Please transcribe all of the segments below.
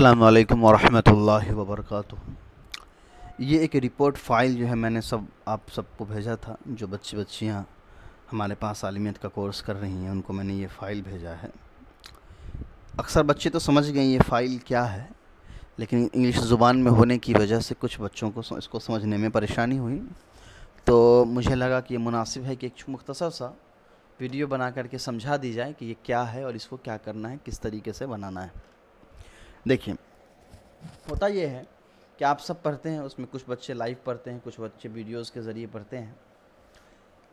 अस्सलाम वालेकुम वरहमतुल्लाहि वबरकातुहू। ये एक रिपोर्ट फ़ाइल जो है मैंने आप सबको भेजा था। जो बच्चियाँ हमारे पास आलिमियत का कोर्स कर रही हैं उनको मैंने ये फ़ाइल भेजा है। अक्सर बच्चे तो समझ गए ये फ़ाइल क्या है, लेकिन इंग्लिश ज़ुबान में होने की वजह से कुछ बच्चों को इसको समझने में परेशानी हुई। तो मुझे लगा कि ये मुनासिब है कि एक मुख्तसर सा वीडियो बना करके समझा दी जाए कि ये क्या है और इसको क्या करना है, किस तरीके से बनाना है। देखिए, होता ये है कि आप सब पढ़ते हैं, उसमें कुछ बच्चे लाइव पढ़ते हैं, कुछ बच्चे वीडियोस के ज़रिए पढ़ते हैं।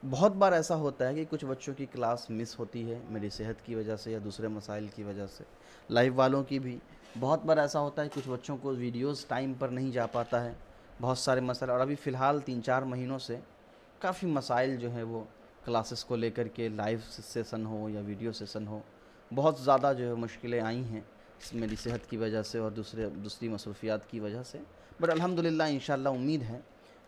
बहुत बार ऐसा होता है कि कुछ बच्चों की क्लास मिस होती है मेरी सेहत की वजह से या दूसरे मसाइल की वजह से। लाइव वालों की भी बहुत बार ऐसा होता है कुछ बच्चों को वीडियोस टाइम पर नहीं जा पाता है, बहुत सारे मसाइल। और अभी फ़िलहाल 3-4 महीनों से काफ़ी मसाइल जो है वो क्लासेस को लेकर के, लाइव सेशन हो या वीडियो सेशन हो, बहुत ज़्यादा जो है मुश्किलें आई हैं मेरी सेहत की वजह से और दूसरी मसरूफ़ियात की वजह से। बट अल्हम्दुलिल्लाह इंशाअल्लाह उम्मीद है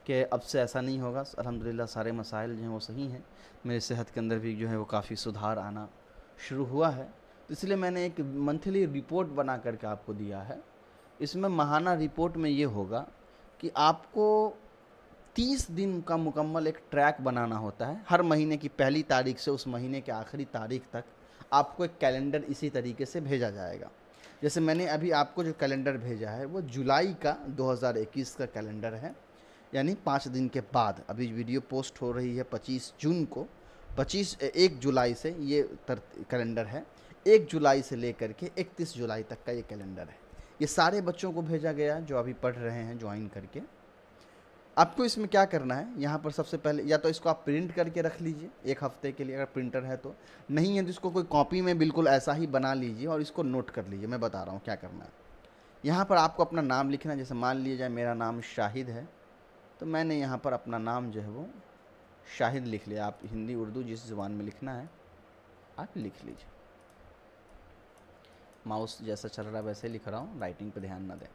कि अब से ऐसा नहीं होगा। अल्हम्दुलिल्लाह सारे मसाइल जो हैं वो सही हैं, मेरी सेहत के अंदर भी जो है वो काफ़ी सुधार आना शुरू हुआ है। तो इसलिए मैंने एक मंथली रिपोर्ट बना करके आपको दिया है। इसमें माहाना रिपोर्ट में ये होगा कि आपको 30 दिन का मुकम्मल एक ट्रैक बनाना होता है। हर महीने की पहली तारीख से उस महीने के आखिरी तारीख तक आपको एक कैलेंडर इसी तरीके से भेजा जाएगा। जैसे मैंने अभी आपको जो कैलेंडर भेजा है वो जुलाई का 2021 का कैलेंडर है, यानी 5 दिन के बाद। अभी वीडियो पोस्ट हो रही है 25 जून को। 1 जुलाई से ये कैलेंडर है। 1 जुलाई से लेकर के 31 जुलाई तक का ये कैलेंडर है। ये सारे बच्चों को भेजा गया है जो अभी पढ़ रहे हैं ज्वाइन करके। आपको इसमें क्या करना है, यहाँ पर सबसे पहले या तो इसको आप प्रिंट करके रख लीजिए 1 हफ़्ते के लिए, अगर प्रिंटर है तो। नहीं है तो इसको कोई कॉपी में बिल्कुल ऐसा ही बना लीजिए और इसको नोट कर लीजिए। मैं बता रहा हूँ क्या करना है। यहाँ पर आपको अपना नाम लिखना है। जैसे मान लिया जाए मेरा नाम शाहिद है, तो मैंने यहाँ पर अपना नाम जो है वो शाहिद लिख लिया। आप हिंदी उर्दू जिस ज़ुबान में लिखना है आप लिख लीजिए। माउस जैसा चल रहा है वैसे लिख रहा हूँ, राइटिंग पे ध्यान ना दें।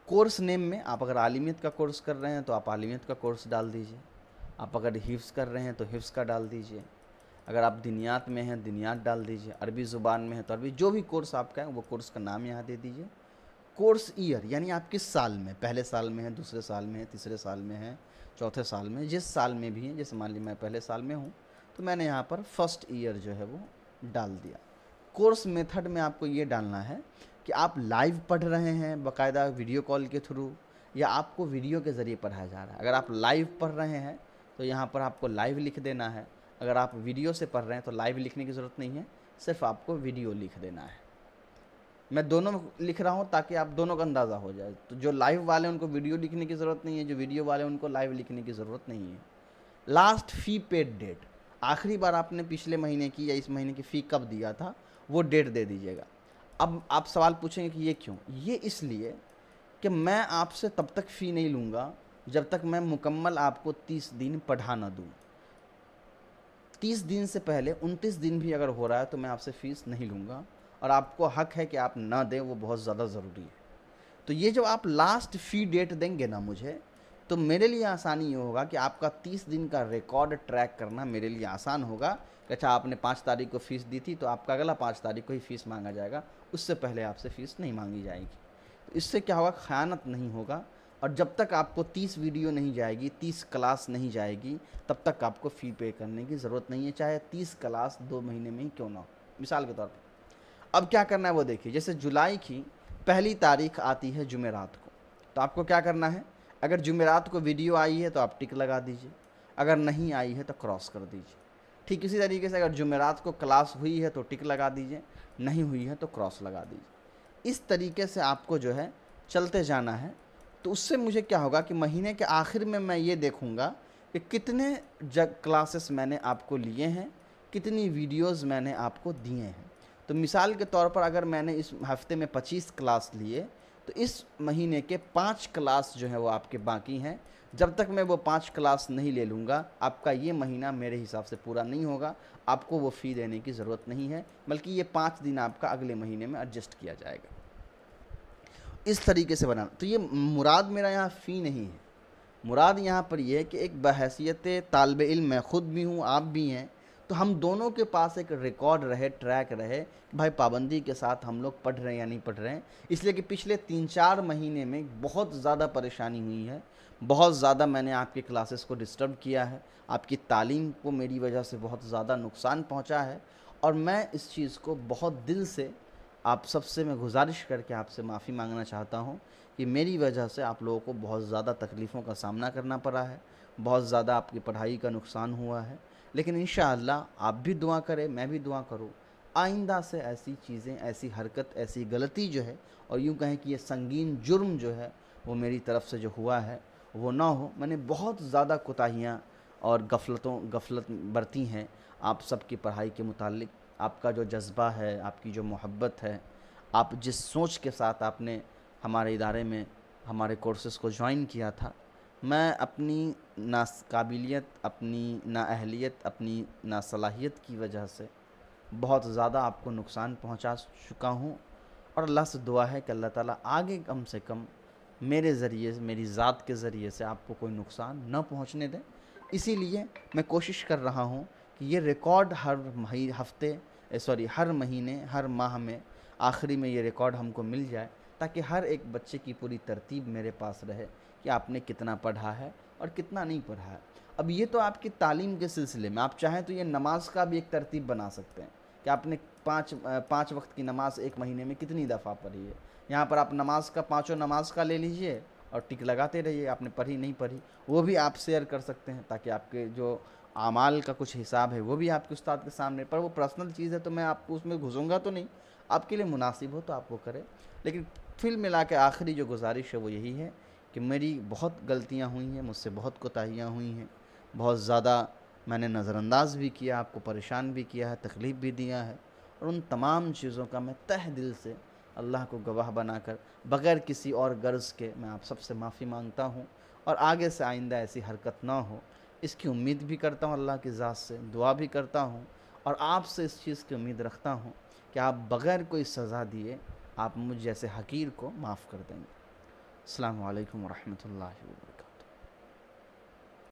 कोर्स नेम में आप अगर आलिमियत का कोर्स कर रहे हैं तो आप आलिमियत का कोर्स डाल दीजिए। आप अगर हिफ्ज़ कर रहे हैं तो हिफ्ज़ का डाल दीजिए। अगर आप दिनियात में हैं दिनियात डाल दीजिए। अरबी ज़ुबान में है तो अरबी, जो भी कोर्स आपका है वो कोर्स का नाम यहाँ दे दीजिए। कोर्स ईयर यानी आप किस साल में, पहले साल में है, दूसरे साल में है, तीसरे साल में है, चौथे साल में, जिस साल में भी है। जैसे मान लीजिए मैं पहले साल में हूँ तो मैंने यहाँ पर फर्स्ट ईयर जो है वो डाल दिया। कोर्स मेथड में आपको ये डालना है कि आप लाइव पढ़ रहे हैं बाकायदा वीडियो कॉल के थ्रू, या आपको वीडियो के ज़रिए पढ़ाया जा रहा है। अगर आप लाइव पढ़ रहे हैं तो यहाँ पर आपको लाइव लिख देना है। अगर आप वीडियो से पढ़ रहे हैं तो लाइव लिखने की ज़रूरत नहीं है, सिर्फ आपको वीडियो लिख देना है। मैं दोनों लिख रहा हूँ ताकि आप दोनों का अंदाज़ा हो जाए। तो जो लाइव वाले उनको वीडियो लिखने की ज़रूरत नहीं है, जो वीडियो वाले उनको लाइव लिखने की ज़रूरत नहीं है। लास्ट फ़ी पेड डेट, आखिरी बार आपने पिछले महीने की या इस महीने की फ़ी कब दिया था वो डेट दे दीजिएगा। अब आप सवाल पूछेंगे कि ये क्यों? ये इसलिए कि मैं आपसे तब तक फ़ी नहीं लूँगा जब तक मैं मुकम्मल आपको 30 दिन पढ़ा ना दूँ। 30 दिन से पहले 29 दिन भी अगर हो रहा है तो मैं आपसे फ़ीस नहीं लूँगा, और आपको हक है कि आप ना दें, वो बहुत ज़्यादा ज़रूरी है। तो ये जो आप लास्ट फ़ी डेट देंगे ना मुझे, तो मेरे लिए आसानी ये होगा कि आपका 30 दिन का रिकॉर्ड ट्रैक करना मेरे लिए आसान होगा कि अच्छा आपने 5 तारीख को फ़ीस दी थी तो आपका अगला 5 तारीख को ही फ़ीस मांगा जाएगा, उससे पहले आपसे फ़ीस नहीं मांगी जाएगी। तो इससे क्या होगा, ख़यानत नहीं होगा। और जब तक आपको 30 वीडियो नहीं जाएगी, 30 क्लास नहीं जाएगी, तब तक आपको फ़ी पे करने की ज़रूरत नहीं है, चाहे 30 क्लास 2 महीने में ही क्यों ना हो। मिसाल के तौर पर अब क्या करना है वो देखिए। जैसे जुलाई की पहली तारीख आती है जुमेरात को, तो आपको क्या करना है, अगर जुमेरात को वीडियो आई है तो आप टिक लगा दीजिए, अगर नहीं आई है तो क्रॉस कर दीजिए। ठीक इसी तरीके से अगर जुमेरात को क्लास हुई है तो टिक लगा दीजिए, नहीं हुई है तो क्रॉस लगा दीजिए। इस तरीके से आपको जो है चलते जाना है। तो उससे मुझे क्या होगा कि महीने के आखिर में मैं ये देखूँगा कि कितने क्लासेस मैंने आपको लिए हैं, कितनी वीडियोज़ मैंने आपको दिए हैं। तो मिसाल के तौर पर अगर मैंने इस हफ़्ते में 25 क्लास लिए तो इस महीने के 5 क्लास जो है वो आपके बाकी हैं। जब तक मैं वो 5 क्लास नहीं ले लूँगा आपका ये महीना मेरे हिसाब से पूरा नहीं होगा। आपको वो फ़ी देने की ज़रूरत नहीं है, बल्कि ये 5 दिन आपका अगले महीने में एडजस्ट किया जाएगा। इस तरीके से बनाना। तो ये मुराद मेरा यहाँ फ़ी नहीं है, मुराद यहाँ पर यह है कि एक बहैसियत तालिब इल्म मैं ख़ुद भी हूँ, आप भी हैं, तो हम दोनों के पास एक रिकॉर्ड रहे, ट्रैक रहे कि भाई पाबंदी के साथ हम लोग पढ़ रहे हैं या नहीं पढ़ रहे हैं। इसलिए कि पिछले 3-4 महीने में बहुत ज़्यादा परेशानी हुई है, बहुत ज़्यादा मैंने आपकी क्लासेस को डिस्टर्ब किया है, आपकी तालीम को मेरी वजह से बहुत ज़्यादा नुकसान पहुंचा है। और मैं इस चीज़ को बहुत दिल से आप सबसे मैं गुजारिश करके आपसे माफ़ी मांगना चाहता हूं कि मेरी वजह से आप लोगों को बहुत ज़्यादा तकलीफ़ों का सामना करना पड़ा है, बहुत ज़्यादा आपकी पढ़ाई का नुकसान हुआ है। लेकिन इंशाअल्लाह आप भी दुआ करें, मैं भी दुआ करूँ, आइंदा से ऐसी चीज़ें, ऐसी हरकत, ऐसी गलती जो है, और यूँ कहें कि ये संगीन जुर्म जो है वो मेरी तरफ़ से जो हुआ है वो ना हो। मैंने बहुत ज़्यादा कोताहियाँ और गफलत बरती हैं आप सबकी पढ़ाई के मुतालिक। आपका जो जज्बा है, आपकी जो मोहब्बत है, आप जिस सोच के साथ आपने हमारे इदारे में हमारे कोर्सेज़ को ज्वाइन किया था, मैं अपनी नाकाबिलियत, अपनी नाअहलियत, अपनी नासलाहियत की वजह से बहुत ज़्यादा आपको नुकसान पहुंचा चुका हूं। और अल्लाह से दुआ है कि अल्लाह ताला आगे कम से कम मेरे ज़रिए, मेरी ज़ात के ज़रिए से आपको कोई नुकसान न पहुंचने दें। इसीलिए मैं कोशिश कर रहा हूं कि ये रिकॉर्ड हर महीने, हर माह में आखिरी में ये रिकॉर्ड हमको मिल जाए, ताकि हर एक बच्चे की पूरी तरतीब मेरे पास रहे कि आपने कितना पढ़ा है और कितना नहीं पढ़ा है। अब ये तो आपकी तालीम के सिलसिले में, आप चाहें तो ये नमाज का भी एक तरतीब बना सकते हैं कि आपने पाँच वक्त की नमाज एक महीने में कितनी दफ़ा पढ़ी है। यहाँ पर आप नमाज का, पाँचों नमाज का ले लीजिए और टिक लगाते रहिए, आपने पढ़ी नहीं पढ़ी वो भी आप शेयर कर सकते हैं, ताकि आपके जो आमाल का कुछ हिसाब है वो भी आपके उस्ताद के सामने। पर वो पर्सनल चीज़ है तो मैं आपको उसमें घुसूँगा तो नहीं, आपके लिए मुनासिब हो तो आप वो करें। लेकिन फिर मिला के आखिरी जो गुजारिश है वो यही है कि मेरी बहुत गलतियाँ हुई हैं, मुझसे बहुत कोताहियाँ हुई हैं, बहुत ज़्यादा मैंने नज़रअंदाज भी किया, आपको परेशान भी किया है, तकलीफ़ भी दिया है। और उन तमाम चीज़ों का मैं तहे दिल से अल्लाह को गवाह बनाकर बग़ैर किसी और गर्ज़ के मैं आप सबसे माफ़ी मांगता हूँ। और आगे से आइंदा ऐसी हरकत ना हो, इसकी उम्मीद भी करता हूँ अल्लाह की ज़ात से, दुआ भी करता हूँ और आपसे इस चीज़ की उम्मीद रखता हूँ कि आप बग़ैर कोई सज़ा दिए आप मुझ जैसे हकीर को माफ़ कर देंगे। अस्सलामु अलैकुम व रहमतुल्लाहि व बरकातहू।